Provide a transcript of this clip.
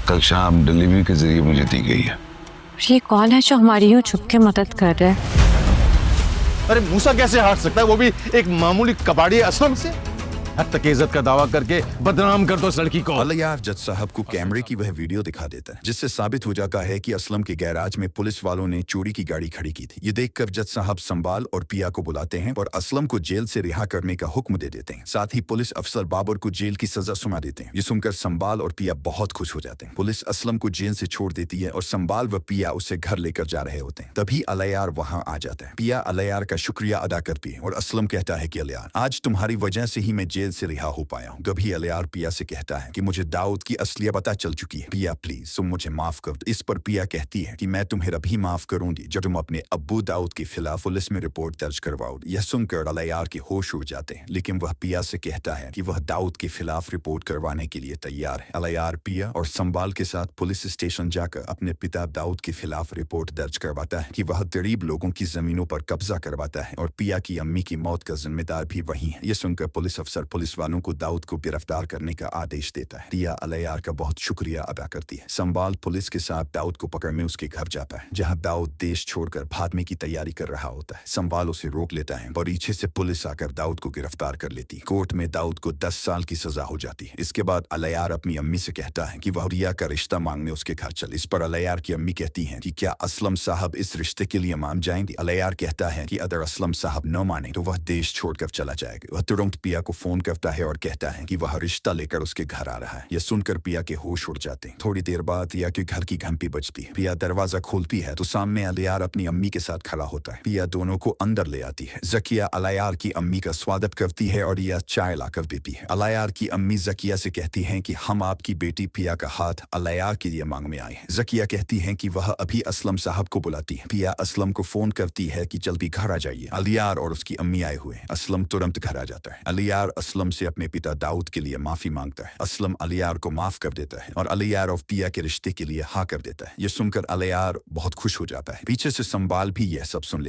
कल शाम डिलीवरी के जरिए मुझे दी गई है। ये कौन है जो हमारी यूं छुप के मदद कर रहा है? अरे मूसा कैसे हार सकता है, वो भी एक मामूली कबाड़ी असलम से? हद तक इज्जत का दावा करके बदनाम कर दो उस लड़की को। अलियार जज साहब को कैमरे की वह वीडियो दिखा देता है जिससे साबित हो जाता है कि असलम के गैराज में पुलिस वालों ने चोरी की गाड़ी खड़ी की थी। ये देखकर जज साहब संबाल और पिया को बुलाते हैं और असलम को जेल से रिहा करने का हुक्म दे देते हैं। साथ ही पुलिस अफसर बाबर को जेल की सजा सुना देते हैं। ये सुनकर संबाल और पिया बहुत खुश हो जाते हैं। पुलिस असलम को जेल से छोड़ देती है और संबाल व पिया उसे घर लेकर जा रहे होते हैं। तभी अलियार वहाँ आ जाता है। पिया अलियार का शुक्रिया अदा करती है और असलम कहता है कि अलियार, आज तुम्हारी वजह से ही मैं जेल से रिहा हो पाया हूँ। कभी अलियार पिया से कहता है कि मुझे दाऊद की असलियत पता चल चुकी है, पिया प्लीज तुम मुझे माफ कर दो। इस पर पिया कहती है कि मैं तुम्हें अभी माफ करूंगी जब तुम अपने अब्बू दाऊद के खिलाफ पुलिस में रिपोर्ट दर्ज करवाओ। यह सुनकर अलियार के होश उड़ जाते हैं, लेकिन वह पिया से कहता है कि वह दाऊद के खिलाफ रिपोर्ट करवाने के लिए तैयार है। अलियार पिया और संबाल के साथ पुलिस स्टेशन जाकर अपने पिता दाऊद के खिलाफ रिपोर्ट दर्ज करवाता है कि वह गरीब लोगों की जमीनों पर कब्जा करवाता है और पिया की अम्मी की मौत का जिम्मेदार भी वही है। यह सुनकर पुलिस अफसर पुलिस वालों को दाऊद को गिरफ्तार करने का आदेश देता है। पिया अलियार का बहुत शुक्रिया अदा करती है। संबाल पुलिस के साथ दाऊद को पकड़ने उसके घर जाता है जहां दाऊद देश छोड़कर भागने की तैयारी कर रहा होता है। संबाल उसे रोक लेता है और पीछे से पुलिस आकर दाऊद को गिरफ्तार कर लेती है। कोर्ट में दाऊद को 10 साल की सजा हो जाती है। इसके बाद अलियार अपनी अम्मी से कहता है कि वह रिया का रिश्ता मांगने उसके घर चले। इस पर अलियार की अम्मी कहती है कि क्या असलम साहब इस रिश्ते के लिए मान जाएंगे? अलियार कहता है कि अगर असलम साहब न माने तो वह देश छोड़कर चला जाएगा। वह तुरंत पिया को फोन करता है और कहता है कि वह रिश्ता लेकर उसके घर आ रहा है। यह सुनकर पिया के होश उड़ जाते हैं। थोड़ी देर बाद पिया के घर की घंटी बजती है। पिया दरवाजा खोलती है तो सामने अलियार अपनी अम्मी के साथ खड़ा होता है। पिया दोनों को अंदर ले आती है। जकिया अलियार की अम्मी का स्वागत करती है और यह चाय लाकर देती है। अलियार की अम्मी जकिया से कहती हैं कि हम आपकी बेटी पिया का हाथ अलियार के लिए मांगने आए हैं। जकिया कहती हैं कि वह अभी असलम साहब को बुलाती है। पिया असलम को फोन करती है कि जल्दी घर आ जाइए, अलियार और उसकी अम्मी आए हुए हैं। असलम तुरंत घर आ जाता है। अलियार असलम से अपने पिता दाऊद के लिए माफी मांगता है। असलम अलियार को माफ कर देता है और अलियार और पिया के रिश्ते के लिए हाँ कर देता है। यह सुनकर अलियार बहुत खुश हो जाता है। पीछे से संबाल भी यह सब सुन ले